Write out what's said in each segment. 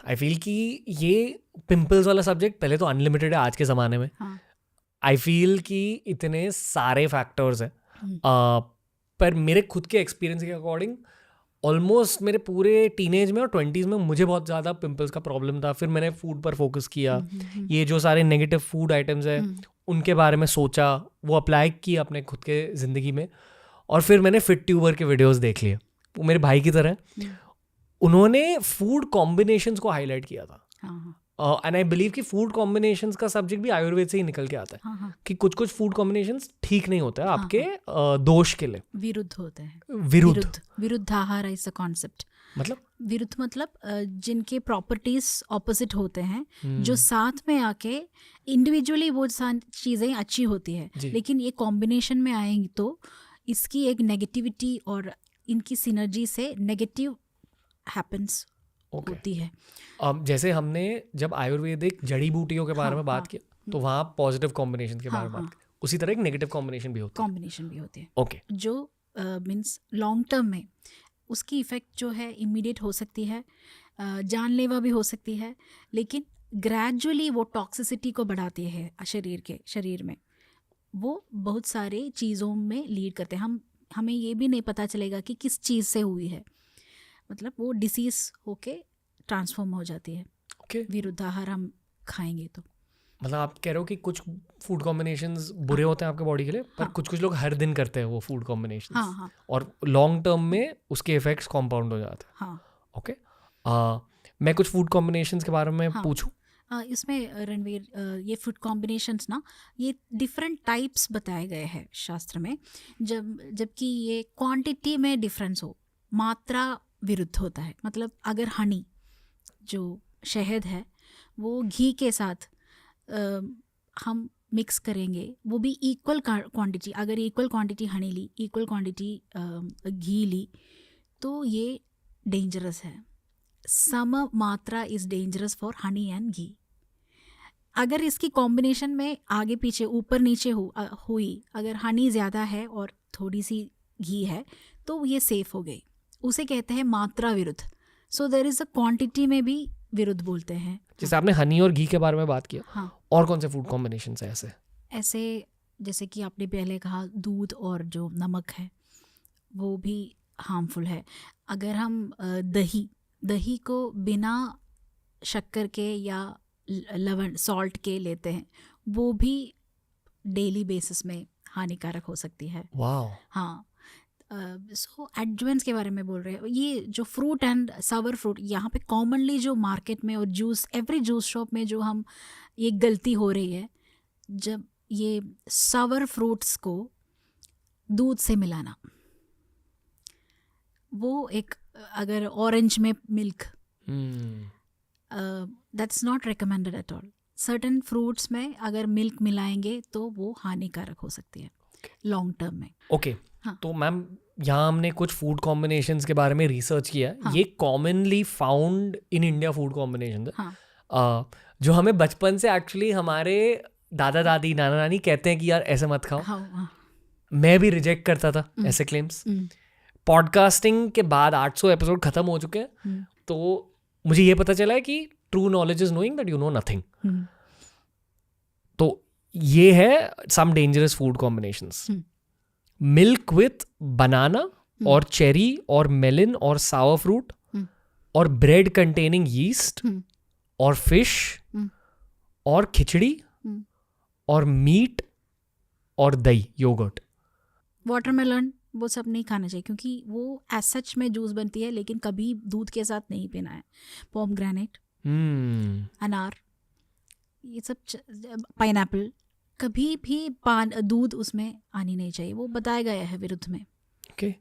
I feel कि ये pimples वाला सब्जेक्ट पहले तो अनलिमिटेड है आज के ज़माने में. हाँ. आई फील कि इतने सारे फैक्टर्स हैं. पर मेरे खुद के एक्सपीरियंस के अकॉर्डिंग ऑलमोस्ट मेरे पूरे टीनेज में और 20s में मुझे बहुत ज़्यादा पिंपल्स का प्रॉब्लम था. फिर मैंने फूड पर फोकस किया. ये जो सारे नेगेटिव फूड आइटम्स हैं उनके बारे में सोचा, वो अप्लाई किया अपने खुद के ज़िंदगी में. और फिर मैंने फिट ट्यूबर के वीडियोस देख लिए. वो मेरे भाई की तरह. उन्होंने फूड कॉम्बिनेशंस को हाईलाइट किया था. एंड आई बिलीव कि फूड कॉम्बिनेशंस का सब्जेक्ट भी आयुर्वेद से ही निकल के आता है. कि कुछ कुछ फूड कॉम्बिनेशंस ठीक नहीं होता है आपके दोष के लिए, विरुद्ध होते हैं. विरुद्धाहार इज द कॉन्सेप्ट. मतलब विरुद्ध मतलब जिनके प्रॉपर्टीज ऑपोजिट होते हैं, जो साथ में आके इंडिविजुअली वो चीज़ें अच्छी होती है, लेकिन ये कॉम्बिनेशन में आएंगी तो इसकी एक नेगेटिविटी और इनकी सिनर्जी से नेगेटिव हैपेंस होती है. जैसे हमने जब आयुर्वेदिक जड़ी बूटियों के बारे में बात किया तो वहाँ पॉजिटिव कॉम्बिनेशन के बारे में बात की. उसी तरह एक नेगेटिव कॉम्बिनेशन भी होती है. ओके. जो मीन्स लॉन्ग टर्म में उसकी इफ़ेक्ट जो है इमीडिएट हो सकती है, जानलेवा भी हो सकती है, लेकिन ग्रेजुअली वो टॉक्सिसिटी को बढ़ाती है शरीर में. वो बहुत सारे चीज़ों में लीड करते हैं. हमें ये भी नहीं पता चलेगा कि किस चीज़ से हुई है. मतलब वो डिसीज होके ट्रांसफॉर्म हो जाती है. विरुद्धाहार हम खाएंगे तो. मतलब आप कह रहे हो कि कुछ फूड कॉम्बिनेशंस बुरे होते हैं आपके बॉडी के लिए, पर कुछ लोग हर दिन करते हैं वो फूड कॉम्बिनेशंस. और लॉन्ग टर्म में उसके इफेक्ट्स कॉम्पाउंड हो जाते हैं. ओके. मैं कुछ फूड कॉम्बिनेशंस के बारे में पूछूं. इसमें रणवीर, ये फूड कॉम्बिनेशंस ना, ये डिफरेंट टाइप्स बताए गए हैं शास्त्र में. जबकि ये क्वांटिटी में डिफरेंस हो, मात्रा विरुद्ध होता है. मतलब अगर हनी जो शहद है वो घी के साथ हम मिक्स करेंगे, वो भी इक्वल क्वांटिटी, अगर इक्वल क्वांटिटी हनी ली, इक्वल क्वांटिटी घी ली, तो ये डेंजरस है. सम मात्रा is dangerous for honey and ghee. अगर इसकी कॉम्बिनेशन में आगे पीछे ऊपर नीचे हुई, अगर हनी ज़्यादा है और थोड़ी सी घी है, तो ये सेफ हो गई. उसे कहते हैं मात्रा विरुद्ध. So there is a quantity में भी विरुद्ध बोलते हैं. जैसे आपने हनी और घी के बारे में बात किया, और कौन से फूड कॉम्बिनेशंस हैं ऐसे जैसे कि आपने पहले कहा, दूध और जो नमक है वो भी हार्मफुल है. अगर हम दही को बिना शक्कर के या लवण सॉल्ट के लेते हैं, वो भी डेली बेसिस में हानिकारक हो सकती है. हाँ. सो एडजुवेंट्स के बारे में बोल रहे हैं. ये जो फ्रूट एंड सावर फ्रूट, यहाँ पे कॉमनली जो मार्केट में और जूस, एवरी जूस शॉप में जो हम ये गलती हो रही है, जब ये सावर फ्रूट्स को दूध से मिलाना, वो एक, अगर ऑरेंज में milk, that's not recommended at all. Certain fruits में अगर मिल्क मिलाएंगे तो वो हानिकारक हो सकती है लॉन्ग टर्म में. ओके. तो मैम यहाँ हमने कुछ फूड कॉम्बिनेशंस के बारे में रिसर्च किया है. ये commonly found in India food combination है, जो हमें बचपन से एक्चुअली हमारे दादा दादी नाना नानी कहते हैं कि यार ऐसे मत खाओ. मैं भी रिजेक्ट करता था ऐसे क्लेम्स. पॉडकास्टिंग के बाद 800 एपिसोड खत्म हो चुके हैं, तो मुझे ये पता चला है कि true knowledge is knowing that you know nothing. तो ये है some dangerous food combinations. Milk with banana और चेरी और मेलन और सावर फ्रूट और ब्रेड कंटेनिंग यीस्ट और फिश और खिचड़ी और मीट और दही, योगर्ट. वाटरमेलन वो सब नहीं खाना चाहिए, क्योंकि वो एज सच में जूस बनती है, लेकिन कभी दूध के साथ नहीं पीना है. पोमग्रेनेट, अनार, ये सब, पाइनएप्पल, कभी भी दूध उसमें आनी नहीं चाहिए. वो बताया गया है विरुद्ध में. Okay.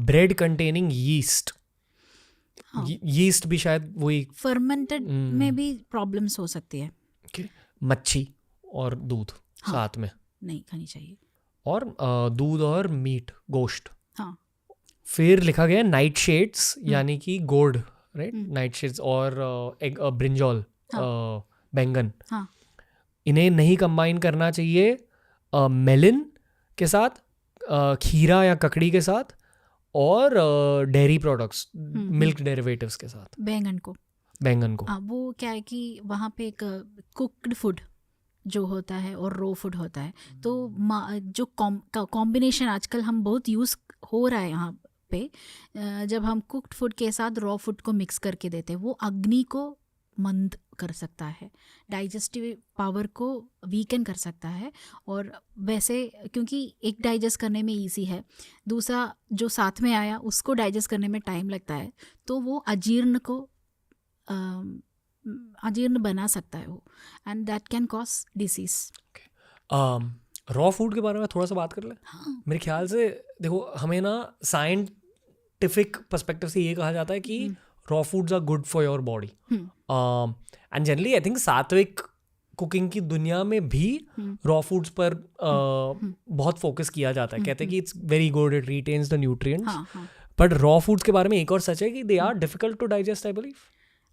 Bread containing yeast, yeast भी शायद वही फर्मेंटेड में भी प्रॉब्लम्स हो सकती है. ओके. मच्छी और दूध साथ में नहीं खानी चाहिए. और दूध और मीट, गोश्त. फिर लिखा गया नाइट शेड्स, यानी कि गोर्ड, राइट. नाइट शेड्स और एक ब्रिंजॉल, बैंगन, इन्हें नहीं कंबाइन करना चाहिए मेलन के साथ, खीरा या ककड़ी के साथ, और डेयरी प्रोडक्ट्स, मिल्क डेरिवेटिव्स के साथ. बैंगन को बैंगन को? हाँ, वो क्या है कि वहाँ पे एक कुक्ड फूड जो होता है और रो फूड होता है, तो जो कॉम्बिनेशन आजकल हम बहुत यूज़ हो रहा है यहाँ पे, जब हम कुक्ड फूड के साथ रॉ फूड को मिक्स करके देते हैं, वो अग्नि को मंद कर सकता है, डाइजेस्टिव पावर को वीकन कर सकता है। और वैसे क्योंकि एक डाइजेस्ट करने में इजी है, दूसरा जो साथ में आया उसको डाइजेस्ट करने में टाइम लगता है, तो वो अजीर्ण बना सकता है वो, and that can cause disease. Raw food के बारे में थोड़ा सा बात कर ले। हाँ, मेरे ख्याल से देखो, हमें ना साइंटिफिक पर्सपेक्टिव से ये कहा जाता है कि raw foods are good for your body, and generally I think sattvic cooking की दुनिया में भी रॉ फूड्स पर बहुत फोकस किया जाता है। कहते हैं कि it's very good, it retains the nutrients. But raw foods के बारे में एक और सच है कि they are difficult to digest, I believe.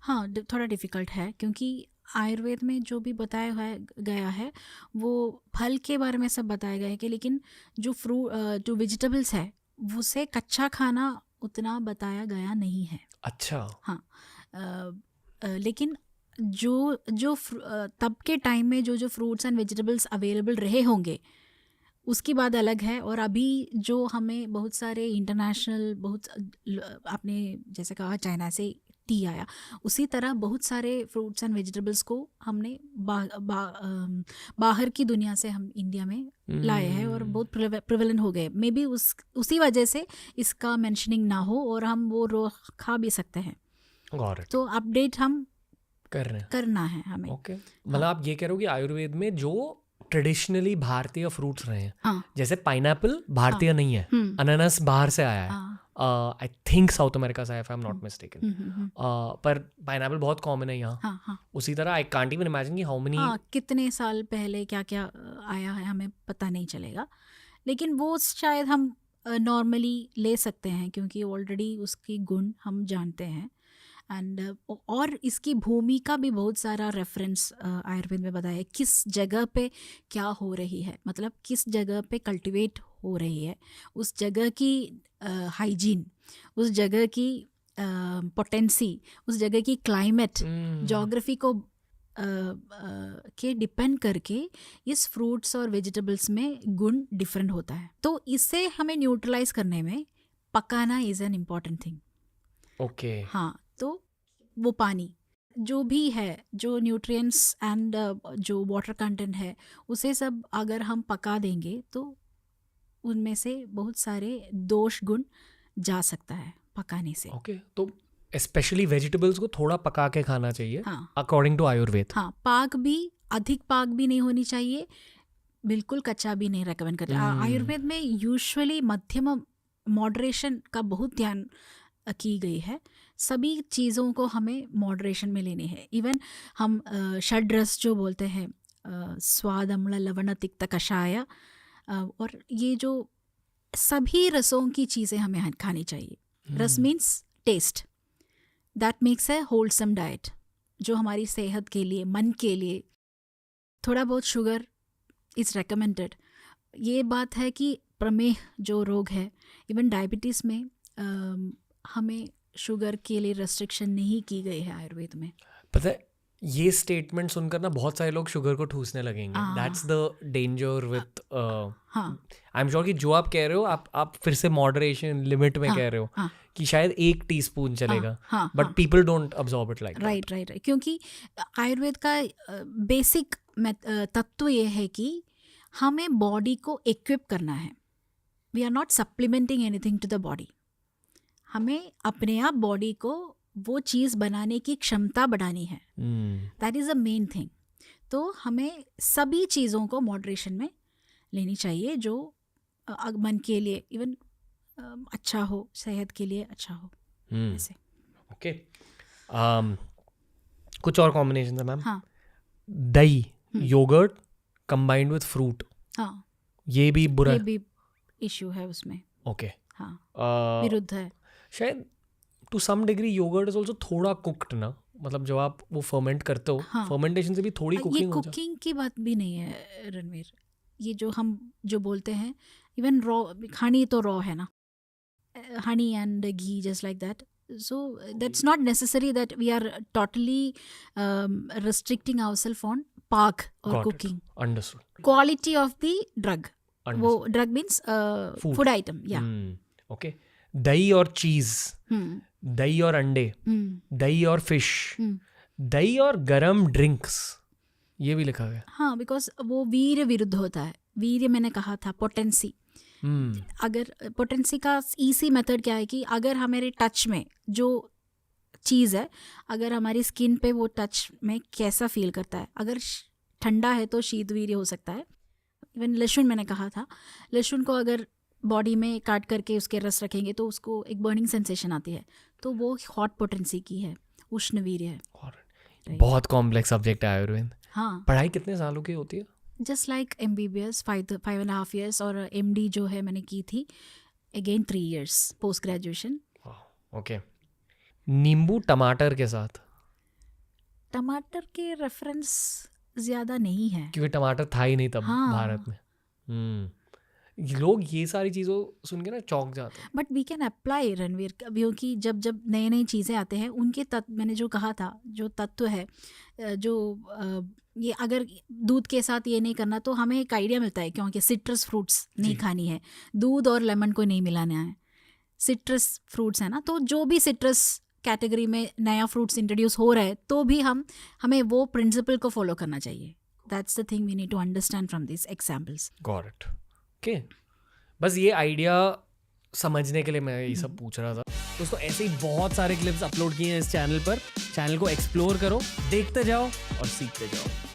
हाँ, थोड़ा डिफ़िकल्ट है, क्योंकि आयुर्वेद में जो भी बताया गया है वो फल के बारे में सब बताया गया है कि, लेकिन जो वेजिटेबल्स है उसे कच्चा खाना उतना बताया गया नहीं है। अच्छा। हाँ, लेकिन तब के टाइम में जो फ्रूट्स एंड वेजिटेबल्स अवेलेबल रहे होंगे उसकी बात अलग है। और अभी जो हमें बहुत सारे इंटरनेशनल, आपने जैसे कहा चाइना से टी आया, उसी तरह बहुत सारे फ्रूट्स एंड वेजिटेबल्स को हमने बाहर की दुनिया से हम इंडिया में लाए हैं और बहुत प्रिवेलेंट हो गए। मे बी उसी वजह से इसका मेंशनिंग ना हो और हम वो खा भी सकते हैं। तो अपडेट हम करना है हमें। ओके, मतलब आप ये कह रहे हो कि आयुर्वेद में जो ट्रेडिशनली भारतीय फ्रूट्स रहे हैं, हाँ, जैसे पाइनएप्पल भारतीय नहीं है, अनानास बाहर से आया है, आई थिंक साउथ अमेरिका से, if I am not mistaken, पर पाइनएप्पल बहुत कॉमन है यहाँ। हाँ, उसी तरह आई कांट इवन इमेजिन कि हाउ मेनी कितने साल पहले क्या क्या आया है हमें पता नहीं चलेगा, लेकिन वो शायद हम नॉर्मली ले सकते हैं क्योंकि ऑलरेडी उसकी गुण हम जानते हैं। एंड और इसकी भूमि का भी बहुत सारा रेफरेंस आयुर्वेद में बताया है, किस जगह पे क्या हो रही है, मतलब किस जगह पे कल्टीवेट हो रही है, उस जगह की हाइजीन, उस जगह की पोटेंसी, उस जगह की क्लाइमेट, ज्योग्राफी को के डिपेंड करके इस फ्रूट्स और वेजिटेबल्स में गुण डिफरेंट होता है। तो इससे हमें न्यूट्रलाइज करने में पकाना is an important thing. Okay, हाँ, तो वो पानी जो भी है, जो न्यूट्रिएंट्स एंड जो वाटर कंटेंट है, उसे सब अगर हम पका देंगे तो उनमें से बहुत सारे दोष गुण जा सकता है पकाने से। ओके, तो स्पेशली वेजिटेबल्स को थोड़ा पका के खाना चाहिए, हाँ, अकॉर्डिंग टू आयुर्वेद। हाँ, अधिक पाक भी नहीं होनी चाहिए, बिल्कुल कच्चा भी नहीं रेकमेंड करते। आयुर्वेद में यूजुअली मध्यम मॉडरेशन का बहुत ध्यान की गई है। सभी चीज़ों को हमें मॉडरेशन में लेनी है। इवन हम षड्रस जो बोलते हैं, स्वाद, अम्ल, लवण, तिक्त, कषाय, और ये जो सभी रसों की चीज़ें हमें खानी चाहिए। रस means taste, that makes a wholesome diet, जो हमारी सेहत के लिए, मन के लिए। थोड़ा बहुत शुगर इज़ रेकमेंडेड। ये बात है कि प्रमेह जो रोग है, इवन डायबिटीज़ में हमें शुगर के लिए रेस्ट्रिक्शन नहीं की गई है आयुर्वेद में। पता है, ये स्टेटमेंट सुनकर ना बहुत सारे लोग शुगर को ठूसने लगेंगे। That's the danger with, I am sure कि जो आप कह रहे हो, आप फिर से मॉडरेशन लिमिट में कह रहे हो कि शायद 1 टीस्पून चलेगा, but people don't absorb it like that. Right, क्योंकि आयुर्वेद का बेसिक तत्व ये है कि हमें बॉडी को इक्विप करना है। We are not supplementing anything to the body. हमें अपने आप बॉडी को वो चीज़ बनाने की क्षमता बढ़ानी है। That is the main thing. तो हमें सभी चीज़ों को मॉडरेशन में लेनी चाहिए, जो मन के लिए इवन अच्छा हो, सेहत के लिए अच्छा हो। ऐसे ओके, कुछ और कॉम्बिनेशन है मैम? हाँ, दही, योगर्ट कंबाइंड विथ फ्रूट, हाँ, ये भी बुरा, ये भी इशू है उसमें। ओके, हाँ, विरुद्ध है शायद to some degree. Yogurt is also थोड़ा कुक्ड ना, मतलब जब आप वो फर्मेंट करते हो, फर्मेंटेशन से भी थोड़ी कुकिंग हो जाती है। ये कुकिंग की बात भी नहीं है रणवीर। ये जो हम जो बोलते हैं, इवन रॉ हनी तो रॉ है ना, Honey and ghee just like that, So that's not necessary that we are totally restricting ourselves on park or Got it. cooking. Understood. Quality of the drug. वो Understood. drug means Food. food item. Yeah. Okay. दही और चीज, दही और अंडे, दही और fish, दही और गरम ड्रिंक्स, ये भी लिखा गया. हाँ, बिकॉज वो वीर्य विरुद्ध होता है. वीर्य मैंने कहा था पोटेंसी. अगर पोटेंसी का इजी मेथड क्या है कि अगर हमारे टच में जो चीज़ है, अगर हमारी स्किन पे वो टच में कैसा फील करता है, अगर ठंडा है तो शीत वीर्य हो सकता है. इवन लहसुन मैंने कहा था, लहसुन को अगर बॉडी में काट करके उसके रस रखेंगे तो उसको एक बर्निंग सेंसेशन आती है, तो वो हॉट पोटेंसी की है, उष्ण वीर्य है. बहुत कॉम्प्लेक्स सब्जेक्ट है आयुर्वेद. हाँ, पढ़ाई कितने सालों की होती है? जस्ट लाइक MBBS 5.5 years और MD जो है मैंने की थी again 3 years post graduation. Okay. नींबू टमाटर के साथ, टमाटर के रेफरेंस ज़्यादा नहीं है. क्योंकि टमाटर था ही नहीं तब हाँ. भारत में. लोग ये सारी चीज़ों सुन के ना चौंक जाते हैं. But we can apply Ranveer, क्योंकि जब जब नए नई चीज़ें आते हैं उनके तत्व, मैंने जो कहा था, जो तत्व है, जो ये अगर दूध के साथ ये नहीं करना तो हमें एक आइडिया मिलता है, क्योंकि सिट्रस फ्रूट्स नहीं खानी है, दूध और लेमन को नहीं मिलाना है, सिट्रस फ्रूट्स है ना. तो जो भी सिट्रस कैटेगरी में नया फ्रूट्स इंट्रोड्यूस हो रहा है तो भी हमें वो प्रिंसिपल को फॉलो करना चाहिए. That's the thing we need to understand from this examples. Got it. Okay. बस ये आइडिया समझने के लिए मैं ये सब पूछ रहा था. दोस्तों ऐसे ही बहुत सारे क्लिप्स अपलोड किए हैं इस चैनल पर. चैनल को एक्सप्लोर करो, देखते जाओ और सीखते जाओ.